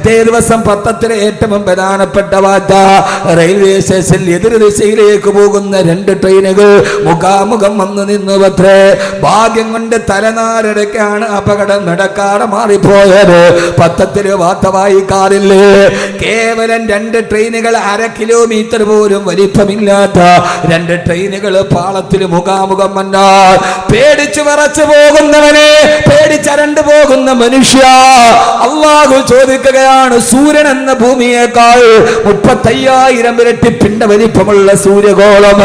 പിറ്റേ ദിവസം പത്രത്തിലെ ഏറ്റവും പ്രധാനപ്പെട്ട വാർത്ത, റെയിൽവേ സ്റ്റേഷനിൽ എതിർ ദിശയിലേക്ക് പോകുന്ന 2 ട്രെയിനുകൾ മുഖാമുഖം വന്നു നിന്നു പത്രേ. ഭാഗ്യം കൊണ്ട് തലനാരടയ്ക്കാണ് അപകടം നടക്കാതെ മാറിപ്പോയത്. പത്രത്തില് വാർത്ത വായിക്കാറില്ലേ? കേവലം 2 ട്രെയിനുകൾ 1/2 കിലോമീറ്റർ പോലും വലിപ്പമില്ലാത്ത 2 ട്രെയിനുകൾ പാളത്തിൽ മുഖാമുഖം വന്നാൽ പേടിച്ചു വിറച്ചു പോകുന്നവനെ, പേടിച്ചരണ്ടു പോകുന്ന മനുഷ്യ, അല്ലാഹു ചോദിക്കുകയാണ്, സൂര്യൻ എന്ന ഭൂമിയേക്കാൾ 35,000 ഇരട്ടി പിണ്ട വലിപ്പമുള്ള സൂര്യഗോളം,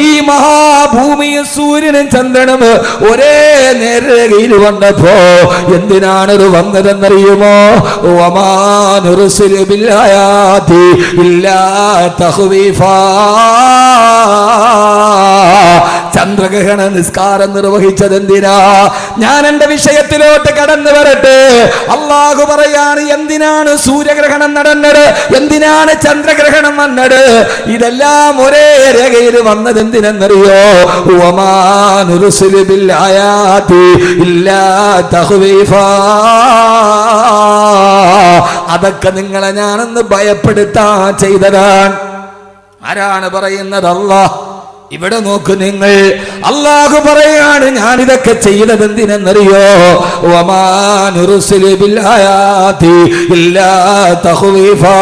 ഈ മഹാഭൂമിയും സൂര്യനും ചന്ദ്രനും ഒരേ നേരയിൽ വന്നപ്പോ എന്തിനാണത് വന്നതെന്നറിയുമോ? വമാനുർസിലു ബിൽആയാതി ഇല്ലാ തഖ്വീഫാ. ചന്ദ്രഗ്രഹണ നിസ്കാരം നിർവഹിച്ചത് എന്തിനാ? ഞാൻ എന്റെ വിഷയത്തിലോട്ട് കടന്നു വരട്ടെ. അല്ലാഹു പറയാണ്, എന്തിനാണ് സൂര്യഗ്രഹണം നടന്നത്, എന്തിനാണ് ചന്ദ്രഗ്രഹണം വന്നത്? ഇതെല്ലാം ഒരേ രേഖയിൽ വന്നത് എന്തിനെന്നറിയോ? വമാനുർസിലു ബിൽആയാതി ഇല്ലാ തഖ്വീഫാ. അതൊക്കെ നിങ്ങളെ ഞാനൊന്ന് ഭയപ്പെടുത്താൻ ചെയ്തതാണ്. ആരാണ് പറയുന്നത്? അല്ലാഹ്. ഇവിടെ നോക്ക് നിങ്ങൾ, അല്ലാഹു പറയാണ്, ഞാനിതൊക്കെ ചെയ്തത് എന്തിനെന്നറിയോ? വമാനുർസിലു ബിൽആയാതി ഇല്ലാ തഖ്വീഫാ.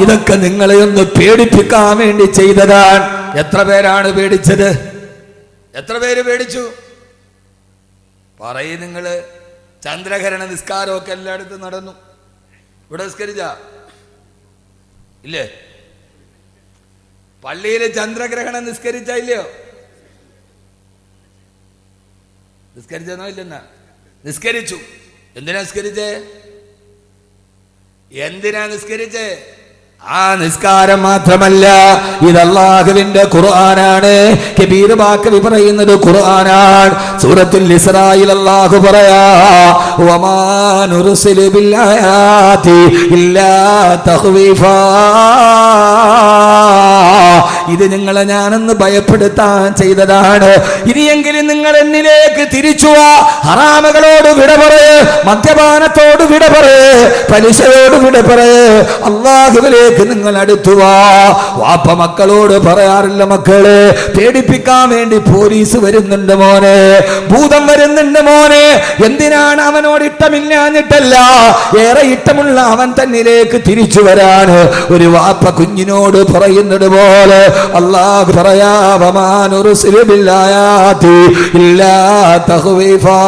ഇതൊക്കെ നിങ്ങളെ ഒന്ന് പേടിപ്പിക്കാൻ വേണ്ടി ചെയ്തതാണ്. എത്ര പേരാണ് പേടിച്ചത്? എത്ര പേര് പേടിച്ചു? പറയും നിങ്ങള്. ചന്ദ്രഗ്രഹണ നിസ്കാരമൊക്കെ എല്ലായിടത്തും നടന്നു. ഇവിടെ നിസ്കരിച്ച ഇല്ലേ? പള്ളിയില് ചന്ദ്രഗ്രഹണം നിസ്കരിച്ച ഇല്ലയോ? നിസ്കരിച്ചെന്നോ? ഇല്ലെന്നാ? നിസ്കരിച്ചു. എന്തിനാ നിസ്കരിച്ചേ? എന്തിനാ നിസ്കരിച്ചേ? ആ നിസ്കാരം മാത്രമല്ല, ഇത് അല്ലാഹുവിന്റെ ഖുർആനാണ്. കബീർ ബാക്കവി പറയുന്നത് ഖുർആനാണ്. സൂറത്തുൽ ഇസ്രായിൽ അല്ലാഹു പറയാ, വമാനുർസിലു ബിൽആയാതി ഇല്ലാ തഖ്വീഫാ. ഇത് നിങ്ങളെ ഞാനൊന്ന് ഭയപ്പെടുത്താൻ ചെയ്തതാണ്. ഇനിയെങ്കിലും നിങ്ങൾ എന്നിലേക്ക് തിരിച്ചു വാ. ഹറാമുകളോട് വിട പറയ്, മദ്യപാനത്തോട് വിട പറയ്, പലിശയോട് വിട പറയ്, അല്ലാഹുവിലേക്ക് നിങ്ങൾ അടുത്തു വാ. വാപ്പ മക്കളോട് പറയാറില്ല, മക്കളെ പേടിപ്പിക്കാൻ വേണ്ടി പോലീസ് വരുന്നുണ്ട് മോനെ, ഭൂതം വരുന്നുണ്ട് മോനെ. എന്തിനാണ്? അവനോട് ഇഷ്ടമില്ലാഞ്ഞിട്ടല്ല, ഏറെ ഇഷ്ടമുള്ള അവൻ തന്നിലേക്ക് തിരിച്ചു വരാൻ ഒരു വാപ്പ കുഞ്ഞിനോട് പറയുന്നത് പോലെ അല്ലാഹു പറയാ, വമാനുർസിലു ബിൽആയാതി ഇല്ലാ തഖ്വീഫാ.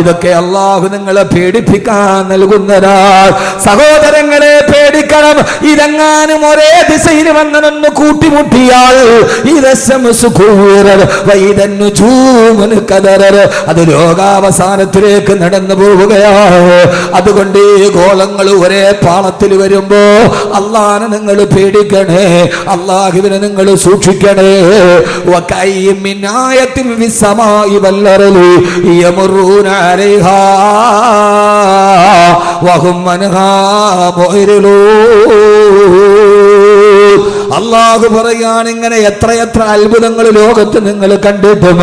ഇതൊക്കെ അല്ലാഹു നിങ്ങളെ പേടിപ്പിക്കാൻ നൽകുന്നതാണ്. സഹോദരങ്ങളെ പേടിക്കണം. ഇതെങ്ങാനും ഒരേ ദിശയിൽ വന്നതെന്ന് കൂട്ടിമുട്ടിയാൽ അത് ലോകാവസാനത്തിലേക്ക് നടന്നു പോവുകയാണ്. അതുകൊണ്ട് ഈ ഗോളങ്ങൾ ഒരേ പാളത്തിൽ വരുമ്പോ അല്ലാഹനെ നിങ്ങൾ പേടിക്കണേ, അല്ലാഹുവിനെ നിങ്ങൾ സൂക്ഷിക്കണേ. വകഅയ്യിൻ മിൻ ആയത്തിൻ ഫിസ്സമാഇ വൽ അർളി യമറൂന അലൈഹാ വഹും അൻഹാ മുഅ്രിദൂൻ. അല്ലാഹു പറയാണ്, ഇങ്ങനെ എത്രയെത്ര അത്ഭുതങ്ങൾ ലോകത്ത് നിങ്ങൾ കണ്ടിട്ടും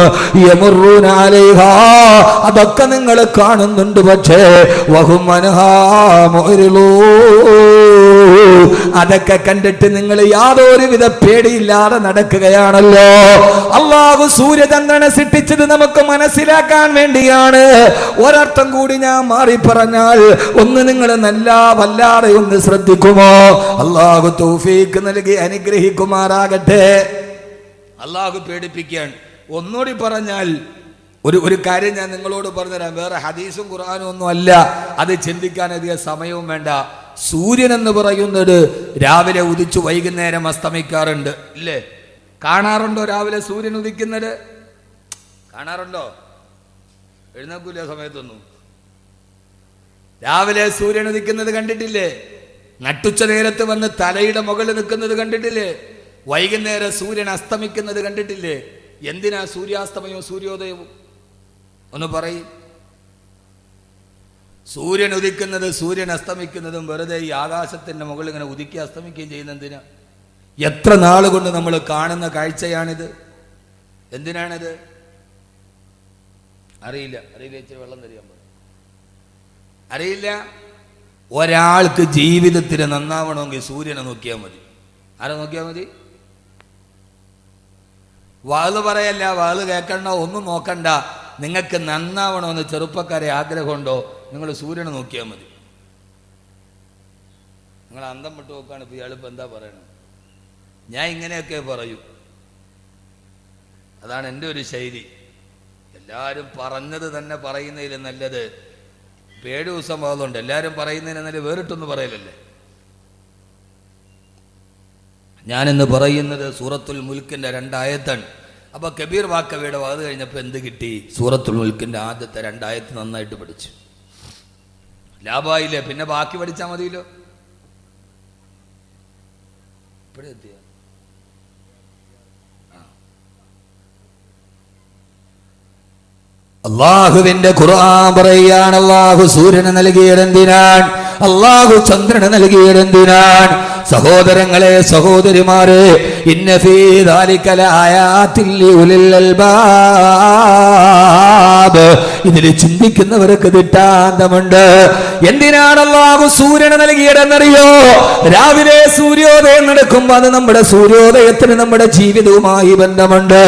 യമറൂന അലൈഹാ, അതൊക്കെ നിങ്ങൾ കാണുന്നുണ്ട്, പക്ഷേ വഹും അൻഹാ മുഅ്രിദൂൻ, അതൊക്കെ കണ്ടിട്ട് നിങ്ങൾ യാതൊരുവിധ പേടിയില്ലാതെ നടക്കുകയാണല്ലോ. അല്ലാഹു സൂര്യചന്ദ്രനെ സൃഷ്ടിച്ചത് നമുക്ക് മനസ്സിലാക്കാൻ വേണ്ടിയാണ്. ഒരർത്ഥം കൂടി ഞാൻ മാറി പറഞ്ഞാൽ ഒന്ന് നിങ്ങൾ നല്ല വല്ലാതെ ഒന്ന് ശ്രദ്ധിക്കുമോ? അല്ലാഹു തൗഫീഖ് നൽകി അനുഗ്രഹിക്കുമാറാകട്ടെ. അല്ലാഹു പേടിപ്പിക്കുകയാണ്. ഒന്നുകൂടി പറഞ്ഞാൽ ഒരു കാര്യം ഞാൻ നിങ്ങളോട് പറഞ്ഞുതരാം. വേറെ ഹദീസും ഖുർആനും ഒന്നും അല്ല, അത് ചിന്തിക്കാൻ അധികം സമയവും വേണ്ട. സൂര്യൻ എന്ന് പറയുന്നത് രാവിലെ ഉദിച്ചു വൈകുന്നേരം അസ്തമിക്കാറുണ്ട്, ഇല്ലേ? കാണാറുണ്ടോ രാവിലെ സൂര്യൻ ഉദിക്കുന്നത്? കാണാറുണ്ടോ? എഴുന്നേൽക്കൂല സമയത്തൊന്നും. രാവിലെ സൂര്യൻ ഉദിക്കുന്നത് കണ്ടിട്ടില്ലേ? നട്ടുച്ച നേരത്ത് വന്ന് തലയുടെ മുകളിൽ നിൽക്കുന്നത് കണ്ടിട്ടില്ലേ? വൈകുന്നേരം സൂര്യൻ അസ്തമിക്കുന്നത് കണ്ടിട്ടില്ലേ? എന്തിനാ സൂര്യാസ്തമയവും സൂര്യോദയവും? ഒന്ന് പറയും. സൂര്യൻ ഉദിക്കുന്നത് സൂര്യൻ അസ്തമിക്കുന്നതും വെറുതെ ഈ ആകാശത്തിന്റെ മുകളിൽ ഇങ്ങനെ ഉദിക്കുക അസ്തമിക്കുകയും ചെയ്യുന്ന എന്തിനാ? എത്ര നാളുകൊണ്ട് നമ്മൾ കാണുന്ന കാഴ്ചയാണിത്. എന്തിനാണിത്? അറിയില്ല ഇച്ചിരി വെള്ളം തരിക. അറിയില്ല. ഒരാൾക്ക് ജീവിതത്തിൽ നന്നാവണമെങ്കിൽ സൂര്യനെ നോക്കിയാൽ മതി. ആരെ നോക്കിയാൽ മതി? വാള് പറയല്ല, വാള് കേൾക്കണ്ട, ഒന്നും നോക്കണ്ട. നിങ്ങൾക്ക് നന്നാവണമെന്ന് ചെറുപ്പക്കാരെ ആഗ്രഹമുണ്ടോ? നിങ്ങൾ സൂര്യനെ നോക്കിയാൽ മതി. നിങ്ങൾ അന്തം വിട്ട് നോക്കുകയാണ്. ഇപ്പോൾ ഇയാളിപ്പോൾ എന്താ പറയണത്? ഞാൻ ഇങ്ങനെയൊക്കെ പറയൂ. അതാണ് എൻ്റെ ഒരു ശൈലി. എല്ലാവരും പറഞ്ഞത് തന്നെ പറയുന്നതിൽ നല്ലത് 7 ദിവസം ആകുന്നുണ്ട്. എല്ലാവരും പറയുന്നതിന് നല്ല വേറിട്ടൊന്ന് പറയലല്ലേ. ഞാനിന്ന് പറയുന്നത് സൂറത്തുൽ മുൽക്കിൻ്റെ 2 ആയത്താണ്. അപ്പോൾ കബീർ വാക്കവിയുടെ വാത് കഴിഞ്ഞപ്പോൾ എന്ത് കിട്ടി? സൂറത്തുൽ മുൽക്കിൻ്റെ ആദ്യത്തെ 2 ആയത്ത് നന്നായിട്ട് പഠിച്ചു. ലാഭായില്ലേ? പിന്നെ ബാക്കി പഠിച്ചാൽ മതിയല്ലോ. ഇപ്പോഴെത്തിയ അള്ളാഹുവിന്റെ ഖുർആൻ പറയുകയാണ്, അള്ളാഹു സൂര്യനെ നൽകിയതെന്തിനാണ്? അള്ളാഹു ചന്ദ്രനെ നൽകിയതെന്തിനാണ്? സഹോദരങ്ങളെ, സഹോദരിമാരെ, ഇന്ന ഫീ ദാലിക ലആയാതിൻ ലിഉലിൽ അൽബാബ്. ഇതിൽ ചിന്തിക്കുന്നവർക്ക് ദിട്ടാന്തമുണ്ട്. എന്തിനാണ് അള്ളാഹു സൂര്യനെ നൽകിയതെന്നറിയോ? രാവിലെ സൂര്യോദയം നടക്കുമ്പോൾ അത് നമ്മുടെ സൂര്യോദയത്തിന് നമ്മുടെ ജീവിതവുമായി ബന്ധമുണ്ട്.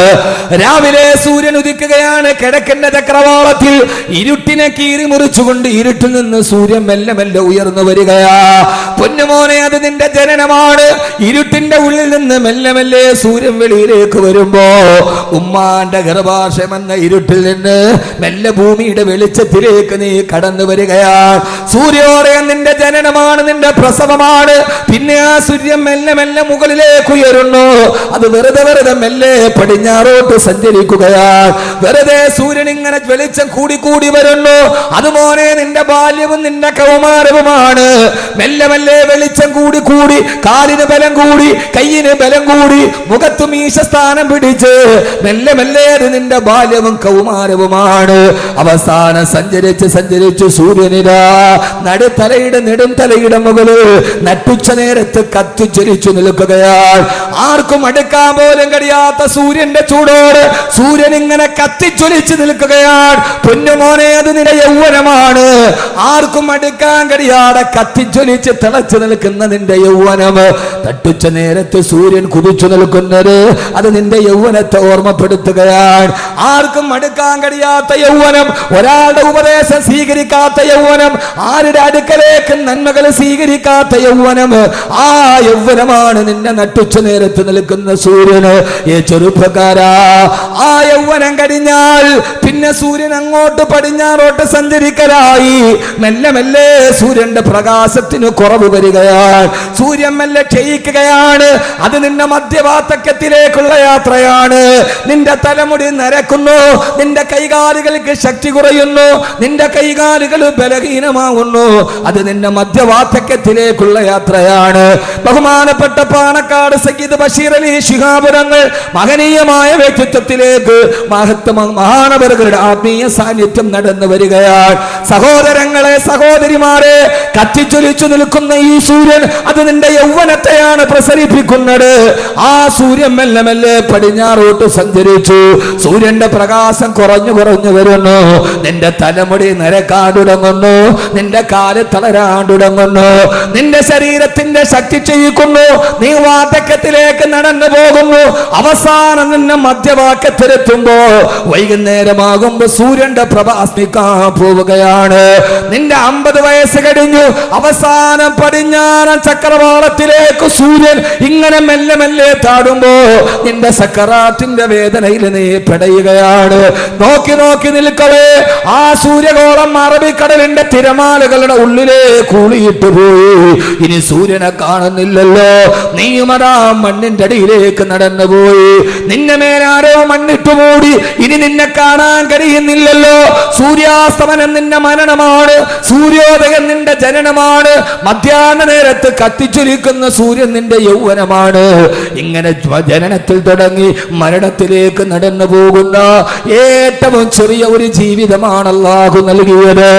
രാവിലെ സൂര്യൻ ഉദിക്കുകയാണ്. കിഴക്കിന്റെ ചക്രവാളത്തിൽ ഇരുട്ടിനെ കീറി മുറിച്ചുകൊണ്ട് ഇരുട്ടിൽ നിന്ന് സൂര്യൻ മെല്ലെ മെല്ലെ ഉയർന്നു വരികയാ. പൊന്നുമോനെ, അത് നിന്റെ ജനനമാണ്. ഇരുട്ടിന്റെ ഉള്ളിൽ നിന്ന് മെല്ലെ മെല്ലെ സൂര്യൻ വെളിയിലേക്ക് വരുമ്പോ ഉമ്മാന്റെ ഗർഭാശയം എന്ന ഇരുട്ടിൽ നിന്ന് മെല്ലെ ഭൂമിയുടെ വെളിച്ചത്തിലേക്ക് നീ കടന്നു വരികയാണ്. സൂര്യോദയം നിന്റെ ജനനമാണ്, നിന്റെ പ്രസവമാണ്. പിന്നെ ആ സൂര്യൻ മെല്ലെ മെല്ലെ മുകളിലേക്ക് ഉയരുന്നു. അത് വെറുതെ വെറുതെ മെല്ലെ പടിഞ്ഞാറോട്ട് സഞ്ചരിക്കുകയാണ്. വെറുതെ സൂര്യൻ ഇങ്ങനെ വെളിച്ചം കൂടി കൂടി വരുന്നു. അതുപോലെ നിന്റെ ബാല്യവും നിന്റെ കൗമാരവുമാണ്. മെല്ലെ മെല്ലെ വെളിച്ചം കൂടി കൂടി, കാലിന് ബലം കൂടി, കയ്യിന് ബലം കൂടി, മുഖത്ത് മീശസ്ഥാനം പിടിച്ച് മെല്ലെ മെല്ലെ നിന്റെ ബാല്യവും കൗമാരവുമാണ്. അവസാനം സഞ്ചരിച്ച് സഞ്ചരിച്ച് സൂര്യനിതാ നടുത്തലയുടെ നെടും തലയുടെ മുകളിൽ നട്ടുച്ച നേരത്ത് കത്തിച്ചൊലിച്ചു നിൽക്കുകയാണ്. ആർക്കും അടുക്കാൻ പോലും കഴിയാത്ത സൂര്യന്റെ ചൂടോട് സൂര്യൻ ഇങ്ങനെ കത്തിച്ചൊലിച്ചു നിൽക്കുകയാണ്. പൊന്നുമോനെ, അത് നിന്റെ യൗവനമാണ്. ആർക്കും അടുക്കാൻ കഴിയാതെ കത്തിച്ചൊലിച്ച് തിളച്ചു നിൽക്കുന്ന നിന്റെ യൗവനം. തട്ടുച്ച നേരത്ത് സൂര്യൻ കുതിച്ചു നിൽക്കുന്നത് അത് നിന്റെ യൗവനത്തെ ഓർമ്മപ്പെടുത്തുകയാണ്. ആർക്കും അടുക്കാൻ കഴിയാത്ത യൗവനം, ഒരാളുടെ ഉപദേശം സ്വീകരിക്കാത്ത യൗവനം, ആരുടെ അടുക്കലേക്ക് നന്മകൾ സ്വീകരിക്കാത്ത യൗവനം, ആ യൗവനമാണ് നിന്റെ നട്ടുച്ച നേരത്ത് നിൽക്കുന്ന സൂര്യന്. ഈ ചെറുപ്പക്കാരാ, ആ യൗവനം കഴിഞ്ഞാൽ പിന്നെ സൂര്യൻ അങ്ങോട്ട് പടിഞ്ഞാറോട്ട് സഞ്ചരിക്കലായി. മെല്ലെ മെല്ലെ സൂര്യന്റെ പ്രകാശത്തിന് കുറവ് വരികയാണ്. സൂര്യൻ മെല്ലെ ക്ഷയിക്കുകയാണ്. അത് നിന്റെ മധ്യവാർദ്ധക്യത്തിലേക്കുള്ള യാത്രയാണ്. നിന്റെ തലമുടി നരക്കുന്നു, നിന്റെ കൈകാലുകൾക്ക് ശക്തി കുറയുന്നു, നിന്റെ കൈകാലുകൾ ബലഹീനമാകുന്നു. അത് നിന്റെ മധ്യവാർദ്ധക്യത്തിലേക്കുള്ള യാത്രയാണ്. ബഹുമാനപ്പെട്ട പാണക്കാട് സയ്യിദ് ബഷീർ അലി ശിഹാബ് തങ്ങൾ മഹനീയമായ വ്യക്തിത്വത്തിലേക്ക് മഹാനവറുകളുടെ ആത്മീയ സാന്നിധ്യം നടന്നു വരികയാണ്. സഹോദരങ്ങളെ, സഹോദരിമാരെ, കത്തിച്ചൊലിച്ചു നിൽക്കുന്ന ഈ സൂര്യൻ അത് നിന്റെ യൗവനത്തെയാണ് പ്രസരിപ്പിക്കുന്നത്. ആ സൂര്യൻ മെല്ലെ മെല്ലെ പടിഞ്ഞാറോട്ട് സഞ്ചരിച്ചു. സൂര്യന്റെ പ്രകാശം കുറഞ്ഞു കുറഞ്ഞു വരുന്നു. നിന്റെ തലമുടി നരക്കാൻ തുടങ്ങുന്നു, നിന്റെ കാല് തളരാൻ തുടങ്ങുന്നു, നിന്റെ ശരീരത്തിന്റെ ശക്തി ക്ഷയിക്കുന്നു. നീ വാർദ്ധക്യത്തിലേക്ക് നടന്നു പോകുന്നു. അവസാനം നിന്നെ മധ്യവാക്യത്തിലെത്തുമ്പോ വൈകുന്നേരമാകുമ്പോ സൂര്യന്റെ പ്രഭ അസ്മിക്കാൻ പോവുകയാണ്. നിന്റെ 50 വയസ്സ് കഴിഞ്ഞു. അവസാനം പടിഞ്ഞാറൻ ചക്രവാളത്തിലേക്ക് സൂര്യൻ ഇങ്ങനെ മെല്ലെ മെല്ലെ താടുമ്പോ നിന്റെ സക്കറാത്തിന്റെ വേദനയിൽ നീ പെടയുകയാണ്. നോക്കി നോക്കി നിൽക്കവേ ആ സൂര്യഗോളം അറബിക്കടലിന്റെ തിരമാലകളുടെ ഉള്ളിലെ കൂളിയിട്ട് പോയി. ഇനി സൂര്യനെ കാണുന്നില്ലല്ലോ. നീയുമതാ മണ്ണിന്റെ അടിയിലേക്ക് നടന്നുപോയി. നിന്നെ മേലാരോ മണ്ണിട്ട് മൂടി. ഇനി നിന്നെ കാണാൻ കഴിയുന്നില്ലല്ലോ. സൂര്യാസ്തമനം നിന്റെ മരണമാണ്, സൂര്യോദയം നിന്റെ ജനനമാണ്. മധ്യാഹ്ന നേരത്ത് കത്തിച്ചൊലിക്കുന്ന സൂര്യൻ നിന്റെ യൗവനമാണ്. ഇങ്ങനെ ജനനത്തിൽ തുടങ്ങി മരണത്തിലേക്ക് നടന്നു പോകുന്ന ഏറ്റവും ചെറിയ ഒരു ജീവിതമാണ് അല്ലാഹു നൽകിയത്.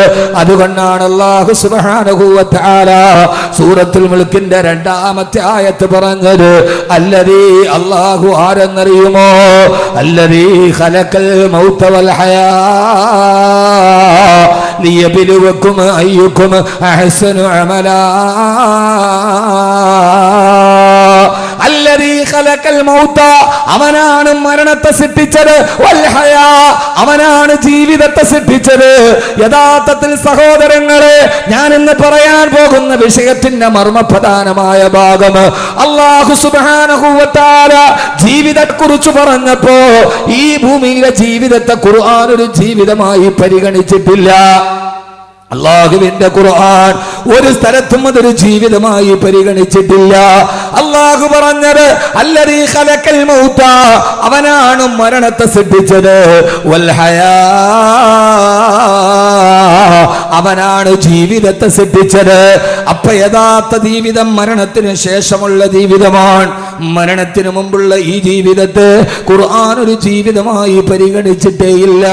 അതുകൊണ്ടാണ് അല്ലാഹു സുബ്ഹാനഹു വ തആല സൂറത്തുൽ മുൽക്കിന്റെ 2-ാമത്തെ ആയത്ത് പറഞ്ഞത്, അല്ലദീ അല്ലാഹു ആരെന്നറിയുമോ? അല്ലദീ ഖലഖൽ മൗത വൽ ഹയാ ലിയബ്ലുവക്കും അയ്യുക്കും അഹ്സനു അമലാ. അല്ലദീ ഖലഖൽ മൗത, അവനാണ് മരണത്തെ സൃഷ്ടിച്ചത്, വൽ ഹയാ, അവനാണ് ജീവിതത്തെ സൃഷ്ടിച്ചത്. യഥാർത്ഥത്തിൽ സഹോദരങ്ങളെ, ഞാൻ ഇന്ന് പറയാൻ പോകുന്ന വിഷയത്തിന്റെ മർമ്മപ്രധാനമായ ഭാഗം അല്ലാഹു സുബ്ഹാനഹു വ തആല ജീവിതത്തെക്കുറിച്ച് പറഞ്ഞപ്പോ ഈ ഭൂമിയിലെ ജീവിതത്തെ ഖുർആൻ ഒരു ജീവിതമായി പരിഗണിച്ചിട്ടില്ല. അല്ലാഹുവിന്റെ ഖുർആൻ ഒരു സ്ഥലത്തും അതൊരു ജീവിതമായി പരിഗണിച്ചിട്ടില്ല. അല്ലാഹു പറഞ്ഞത് അല്ലദീ ഖലഖൽ മൗത, അവനാണ് മരണത്തെ സൃഷ്ടിച്ചത്, വൽ ഹയാ, അവനാണ് ജീവിതത്തെ സൃഷ്ടിച്ചത്. അപ്പൊ യഥാർത്ഥ ജീവിതം മരണത്തിന് ശേഷമുള്ള ജീവിതമാണ്. മരണത്തിന് മുമ്പുള്ള ഈ ജീവിതത്തെ ഖുർആൻ ഒരു ജീവിതമായി പരിഗണിച്ചിട്ടേയില്ല.